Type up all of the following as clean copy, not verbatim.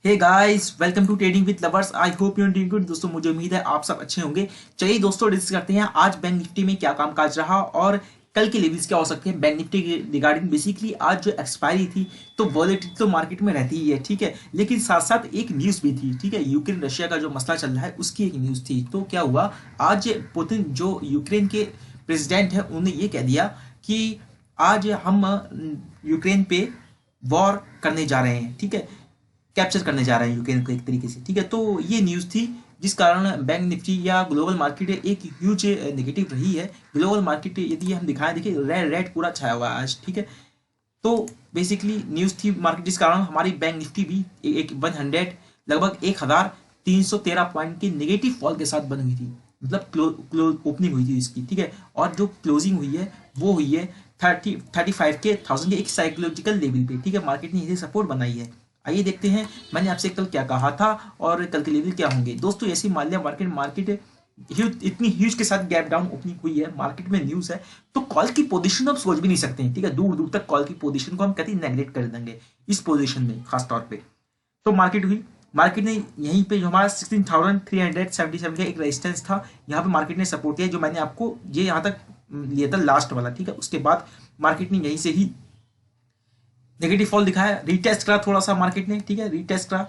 Hey guys, welcome to trading with lovers. I hope you are doing good. दोस्तों, मुझे उम्मीद है आप सब अच्छे होंगे। चलिए दोस्तों, डिस्कस करते हैं आज बैंक निफ्टी में क्या कामकाज रहा और कल के लेवल्स क्या हो सकते हैं बैंक निफ्टी के रिगार्डिंग। बेसिकली आज जो एक्सपायरी थी तो वॉलेटिलिटी तो मार्केट में रहती ही है, ठीक है, लेकिन साथ साथ एक न्यूज भी थी, ठीक है। यूक्रेन रशिया का जो मसला चल रहा है उसकी एक न्यूज थी। तो क्या हुआ, आज पुतिन जो यूक्रेन के प्रेसिडेंट है उन्होंने ये कह दिया कि आज हम यूक्रेन पे वॉर करने जा रहे हैं, ठीक है, कैप्चर करने जा रहे हैं यूक्रेन को एक तरीके से, ठीक है। तो ये न्यूज़ थी जिस कारण बैंक निफ्टी या ग्लोबल मार्केट एक ह्यूज नेगेटिव रही है। ग्लोबल मार्केट यदि हम दिखाएं, देखिए रेड रेड पूरा छाया हुआ है आज, ठीक है। तो बेसिकली न्यूज़ थी मार्केट जिस कारण हमारी बैंक निफ्टी भी एक 100 लगभग 1313 पॉइंट की नेगेटिव फॉल के साथ बंद हुई थी। मतलब ओपनिंग हुई थी इसकी, ठीक है। और जो क्लोजिंग हुई है वो हुई है 35 के 1000 के एक साइकोलॉजिकल लेवल पे, ठीक है। मार्केट ने इसे सपोर्ट बनाई है। आइए देखते हैं मैंने आपसे कल क्या कहा था और कल के लेवल क्या होंगे। दोस्तों, ऐसी मान लिया मार्केट मार्केट इतनी ह्यूज के साथ गैप डाउन ओपनिंग हुई है, मार्केट में न्यूज है, तो कॉल की पोजीशन आप सोच भी नहीं सकते हैं, ठीक है। दूर दूर तक कॉल की पोजीशन को हम कभी नेगलेक्ट कर देंगे इस पोजीशन में खास तौर पे। तो मार्केट हुई, मार्केट ने यहीं पे जो हमारा 16,377 का एक रेजिस्टेंस था, यहाँ पे मार्केट ने सपोर्ट दिया, जो मैंने आपको ये यहाँ तक लिया था लास्ट वाला, ठीक है। उसके बाद मार्केट ने यहीं से ही नेगेटिव फॉल दिखाया, रीटेस्ट करा थोड़ा सा मार्केट ने, ठीक है, रीटेस्ट करा।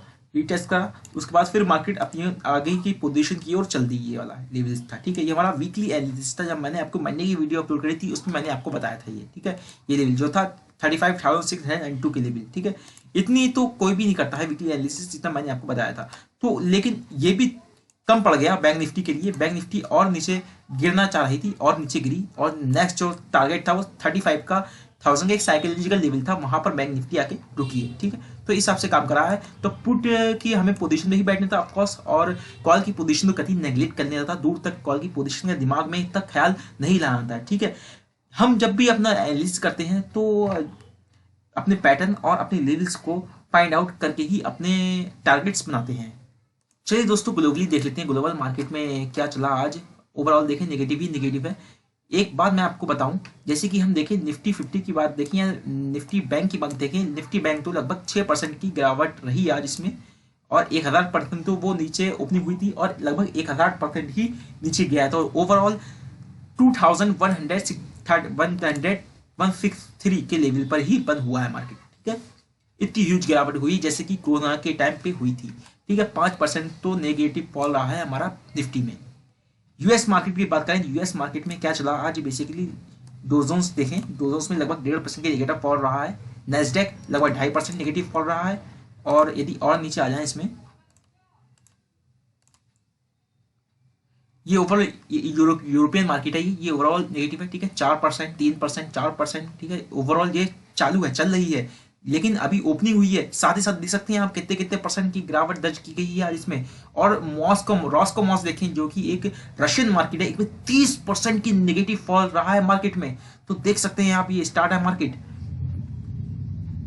उसके बाद फिर मार्केट अपनी आगे की पोजीशन की ओर चल दी। ये वाला लेवल था, ठीक है। ये हमारा वीकली एनालिसिस था, जब मैंने आपको मंडे की वीडियो अपलोड करी थी उसमें मैंने आपको बताया था ये, ठीक है। ये लेवल जो था 35,602 के लेवल, ठीक है। इतनी तो कोई भी नहीं करता है वीकली एनालिसिस जितना मैंने आपको बताया था। तो लेकिन ये भी कम पड़ गया बैंक निफ्टी के लिए। बैंक निफ्टी और नीचे गिरना चाह रही थी और नीचे गिरी, और नेक्स्ट जो टारगेट था वो 35 का 1000 का एक साइकोलॉजिकल लेवल था, वहां पर बैंक निफ्टी आके रुकी है, ठीक है। तो इस हिसाब से काम करा है। तो पुट की हमें पोजीशन में ही बैठना था ऑफकोर्स, और कॉल की पोजीशन को कभी नेग्लेक्ट करने था। दूर तक कॉल की पोजीशन का दिमाग में तक ख्याल नहीं लाना था, ठीक है। हम जब भी अपना एनालिसिस करते हैं तो अपने पैटर्न और अपने लेवल्स को फाइंड आउट करके ही अपने टारगेट्स बनाते हैं। चलिए दोस्तों, ग्लोबली देख लेते हैं ग्लोबल मार्केट में क्या चला आज। ओवरऑल देखें नेगेटिव ही नेगेटिव है। एक बात मैं आपको बताऊं, जैसे कि हम देखें निफ्टी 50 की बात देखें या निफ्टी बैंक की बात देखें, निफ्टी बैंक तो लगभग 6% की गिरावट रही आज इसमें, और 1000% तो वो नीचे ओपनिंग हुई थी और लगभग 1000% ही नीचे गया। तो ओवरऑल 2163 के लेवल पर ही बंद हुआ है मार्केट, ठीक है। इतनी ह्यूज गिरावट हुई जैसे कि कोरोना के टाइम पे हुई थी, ठीक है। 5% तो नेगेटिव फॉल रहा है हमारा निफ्टी में। यूएस मार्केट की बात करें, यूएस मार्केट में क्या चला आज, बेसिकली दो जोन्स देखें, दो जोन्स में लगभग 1.5% के नेगेटिव फॉल रहा है। नेस्डेक लगभग 2.5% नेगेटिव फॉल रहा है। और यदि और नीचे आ जाए इसमें, ये ओवरऑल यूरोपियन मार्केट है, ये ओवरऑल नेगेटिव है, ठीक है। 4%, 3%, 4%, ठीक है। ओवरऑल ये चालू है, चल रही है, लेकिन अभी ओपनिंग हुई है। साथ ही साथ देख सकते हैं आप कितने कितने परसेंट की गिरावट दर्ज की गई है यार इसमें। और रॉस्को मॉस देखें, जो कि एक रशियन मार्केट है, इसमें 30% की नेगेटिव फॉल रहा है मार्केट में। तो देख सकते हैं आप, ये स्टार्ट है मार्केट।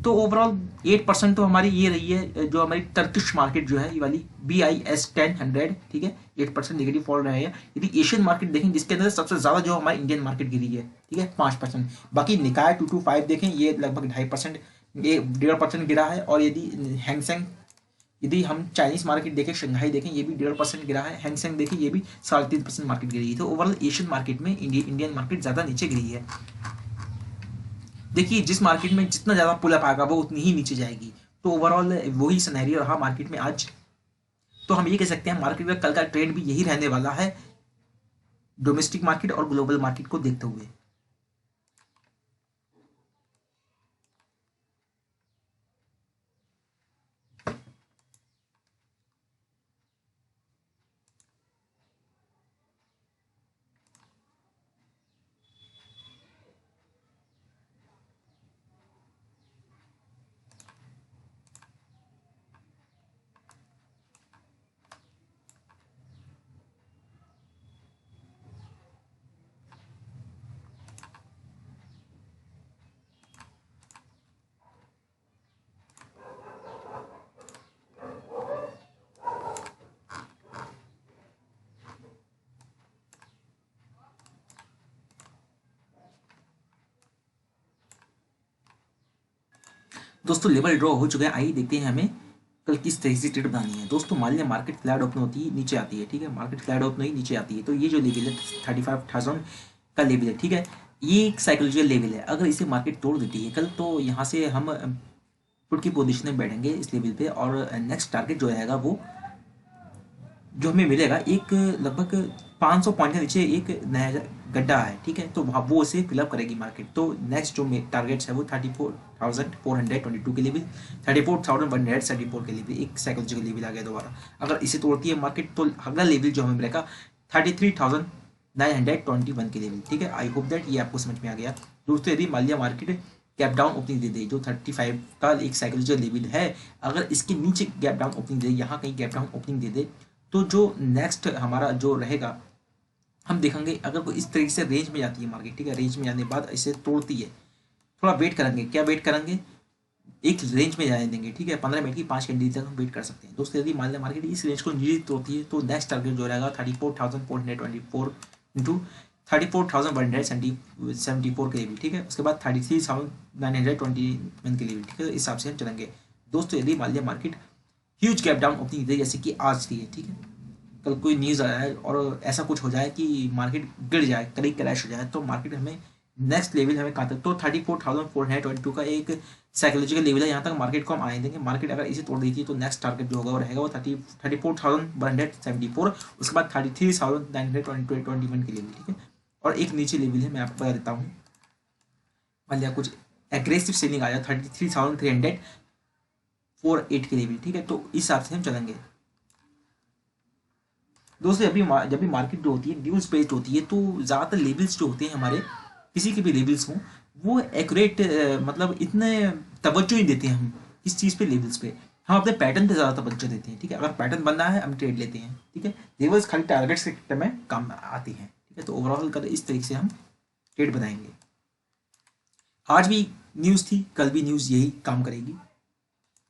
तो ओवरऑल 8% तो हमारी ये रही है, जो हमारी टर्किश मार्केट जो है ये वाली BIS 10 100, ठीक है। 8% नेगेटिव फॉल रहे हैं। यदि एशियन मार्केट देखें, जिसके अंदर सबसे ज्यादा जो हमारी इंडियन मार्केट गिरी है, ठीक है, 5%। बाकी निकाय 225 देखें, ये लगभग 2.5%, ये 1.5% गिरा है। और यदि हैंगसेंग, यदि हम चाइनीज मार्केट देखें, शंघाई देखें, ये भी 1.5% गिरा है। हैंगसेंग देखें, ये भी 3.5% मार्केट गिरी है। तो ओवरऑल एशियन मार्केट में इंडियन मार्केट ज्यादा नीचे गिरी है। देखिए, जिस मार्केट में जितना ज्यादा पुल अप आएगा वो उतनी ही नीचे जाएगी। तो ओवरऑल वही सिनेरियो रहा मार्केट में आज। तो हम ये कह सकते हैं मार्केट का कल का ट्रेंड भी यही रहने वाला है, डोमेस्टिक मार्केट और ग्लोबल मार्केट को देखते हुए। दोस्तों, लेवल ड्रॉ हो चुका है, आइए देखते हैं हमें कल किस तरीके से ट्रेड बनानी है दोस्तों। मान लिया मार्केट फ्लैट ओपन होती है नीचे आती है, ठीक है, मार्केट फ्लैट ओपन हुई नीचे आती है, तो ये जो लेवल है 35,000 का लेवल है, ठीक है, ये एक साइकोलॉजिकल लेवल है। अगर इसे मार्केट तोड़ देती है कल, तो यहाँ से हम पुट की पोजीशन में बैठेंगे इस लेवल पे, और नेक्स्ट टारगेट जो रहेगा वो जो हमें मिलेगा एक लगभग 500 पॉइंट के नीचे एक नया गड्ढा है, ठीक है, तो वहाँ वो इसे फिलअप करेगी मार्केट। तो नेक्स्ट जो टारगेट्स है वो 34,422 के लेवल, 34,134 के लेवल, एक साइकोलॉजिकल लेवल आ गया दोबारा। अगर इसे तोड़ती है मार्केट तो अगला लेवल जो हमें मिलेगा 33,921 के लेवल, ठीक है। आई होप दैट ये आपको समझ में आ गया दोस्तों। यदि मान लिया मार्केट गैप डाउन ओपनिंग दे दे जो 35 का एक साइकोलॉजिकल लेवल है, अगर इसके नीचे गैप डाउन ओपनिंग दे, यहाँ कहीं गैप डाउन ओपनिंग दे दे, तो जो नेक्स्ट हमारा जो रहेगा हम देखेंगे। अगर वो इस तरीके से रेंज में जाती है मार्केट, ठीक है, रेंज में जाने के बाद इसे तोड़ती है, थोड़ा वेट करेंगे। क्या वेट करेंगे, एक रेंज में जाने देंगे, ठीक है, 15 मिनट की 5 कैंडल तक हम वेट कर सकते हैं दोस्तों। यदि मान लें मार्केट इस रेंज को नीचे तोड़ती है तो नेक्स्ट टारगेट जो रहेगा 34,424 इंटू 34,174 के लेवल, ठीक है, उसके बाद 33,921 के लेवल, ठीक है, इस हिसाब से हम चलेंगे दोस्तों। यदि मान लिया market huge gap down opening दे जैसे कि आज की है, ठीक है, कल कोई न्यूज़ आया है और ऐसा कुछ हो जाए कि मार्केट गिर जाए, कल क्रैश हो जाए, तो मार्केट हमें नेक्स्ट लेवल हमें कहाँ तक, तो 34,422 का एक साइकोलॉजिकल लेवल है, यहाँ तक मार्केट को हम आने देंगे। मार्केट अगर इसे तोड़ देती है तो नेक्स्ट टारगेट जो होगा वो रहेगा वो 34,174, उसके बाद 33,921 के लेवल, ठीक है। और एक नीचे लेवल है, मैं आपको बता देता हूँ, मान लिया कुछ एग्रेसिव सेलिंग आ जाए 33,348 के लेवल, ठीक है, तो इस हिसाब से हम चलेंगे दोस्तों। जब भी मार्केट जो होती है न्यूज़ बेस्ड होती है, तो ज़्यादातर लेवल्स जो होते हैं हमारे, किसी के भी लेवल्स हों, वो एक्यूरेट मतलब इतने तवज्जो नहीं देते हैं हम इस चीज़ पे, लेवल्स पे हम अपने पैटर्न पे ज़्यादा तवज्जो देते हैं, ठीक है। अगर पैटर्न बनना है हम ट्रेड लेते हैं, ठीक है, लेवल्स खाली टारगेट्स के में काम आती हैं, ठीक है। तो ओवरऑल कर इस तरीके से हम ट्रेड बनाएंगे। आज भी न्यूज़ थी, कल भी न्यूज़ यही काम करेगी।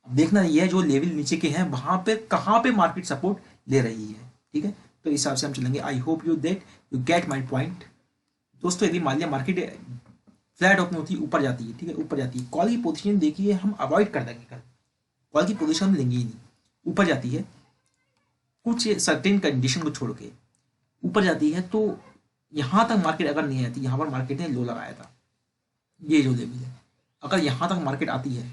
अब देखना ये है जो लेवल नीचे के हैं वहाँ पे कहाँ पे मार्केट सपोर्ट ले रही है, ठीक है, तो इस हिसाब से हम चलेंगे। आई hope you that you get my point दोस्तों। यदि मान लिया मार्केट फ्लैट ओपन होती है, ऊपर जाती है, ठीक है, ऊपर जाती है, कॉल की पोजीशन देखिए हम अवॉइड कर देंगे, कल कॉल की पोजीशन हम लेंगे ही नहीं। ऊपर जाती है कुछ सर्टेन कंडीशन को छोड़ के ऊपर जाती है, तो यहाँ तक मार्केट अगर नहीं आती, यहाँ पर मार्केट ने लो लगाया था, ये जो लेवल है, अगर यहाँ तक मार्केट आती है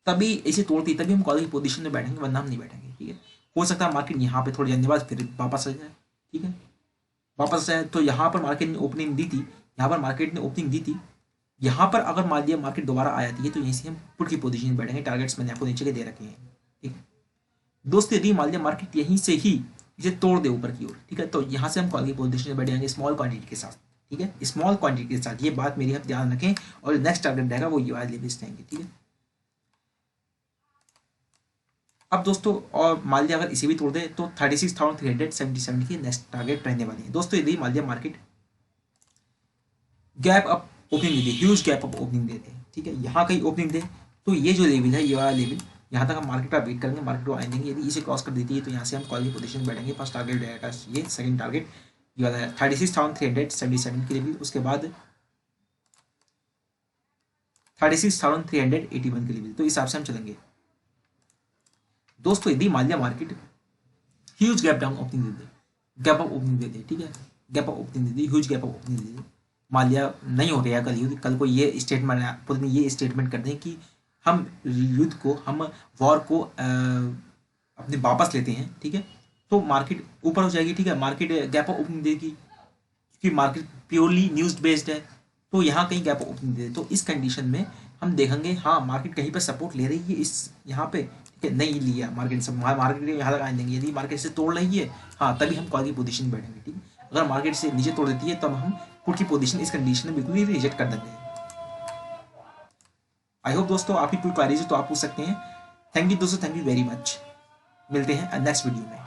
तभी इसे तोड़ती, तभी हम कॉल की पोजीशन में बैठेंगे, वरना हम नहीं बैठेंगे, ठीक है। हो सकता है मार्केट यहाँ पे थोड़ी देर के बाद फिर वापस आ जाए, ठीक है, वापस आए, तो यहाँ पर मार्केट ने ओपनिंग दी थी, यहाँ पर मार्केट ने ओपनिंग दी थी, यहाँ पर अगर मान लिया मार्केट दोबारा आ जाती है तो यहीं से हम पुट की पोजीशन में बैठेंगे। टारगेट्स मैंने आपको नीचे के दे रखे हैं, ठीक है दोस्तों। यदि मान लिया मार्केट यहीं से ही इसे तोड़ दे ऊपर की ओर, ठीक है, तो यहाँ से हम कॉल की पोजीशन में बैठ जाएंगे स्मॉल क्वांटिटी के साथ, ठीक है, स्मॉल क्वांटिटी के साथ, ये बात मेरी आप ध्यान रखें। और नेक्स्ट टारगेट रहेगा वो ये वाले लेवल्स रहेंगे, ठीक है। अब दोस्तों और मान लिया अगर इसे भी तोड़ दे तो 36,377 की नेक्स्ट टारगेट रहने वाली है दोस्तों। यदि मान लिया मार्केट गैप अप ओपनिंग दे दे, ह्यूज गैप अप ओपनिंग दे दे, ठीक है, यहाँ कहीं ओपनिंग दे, तो ये जो लेवल है, ये वाला लेवल, यहाँ तक हम मार्केट का वेट करेंगे, मार्केट को आने देंगे। यदि इसे क्रॉस कर देती है तो यहाँ से हम कॉल की पोजीशन में बैठेंगे। फर्स्ट टारगेट रहेगा ये, सेकंड टारगेट ये वाला है 36,377 के लेवल, उसके बाद 36,381 के लेवल, तो इस हिसाब से हम चलेंगे दोस्तों। यदि मान लिया market huge gap down opening दे दे, गैप अप ओपनिंग दे दे, ठीक है, गैप अप ओपनिंग दे दी, ह्यूज गैप अप ओपनिंग दे दी, मान लिया नहीं हो गया कल को ये स्टेटमेंट पुतिन ये स्टेटमेंट कर दें कि हम युद्ध को, हम वॉर को अपने वापस लेते हैं, ठीक है, तो मार्केट ऊपर हो जाएगी, ठीक है, मार्केट गैप अप ओपनिंग देगी क्योंकि मार्केट प्योरली न्यूज बेस्ड है, तो यहाँ कहीं गैप ओपनिंग दे, तो इस कंडीशन में हम देखेंगे हाँ मार्केट कहीं पर सपोर्ट ले रही है इस यहाँ पे, ठीक है, नहीं लिया मार्केट से, मार्केट यहाँ तक आने देंगे। यदि मार्केट से तोड़ रही है हाँ तभी हम कॉल की पोजीशन में बैठेंगे, ठीक है। अगर मार्केट से नीचे तोड़ देती है तब हम पुट की पोजीशन इस कंडीशन में बिल्कुल ही रिजेक्ट कर देंगे। आई होप दोस्तों आपकी कोई क्वेरीज हो तो आप पूछ सकते हैं। थैंक यू दोस्तों, थैंक यू वेरी मच, मिलते हैं नेक्स्ट वीडियो में।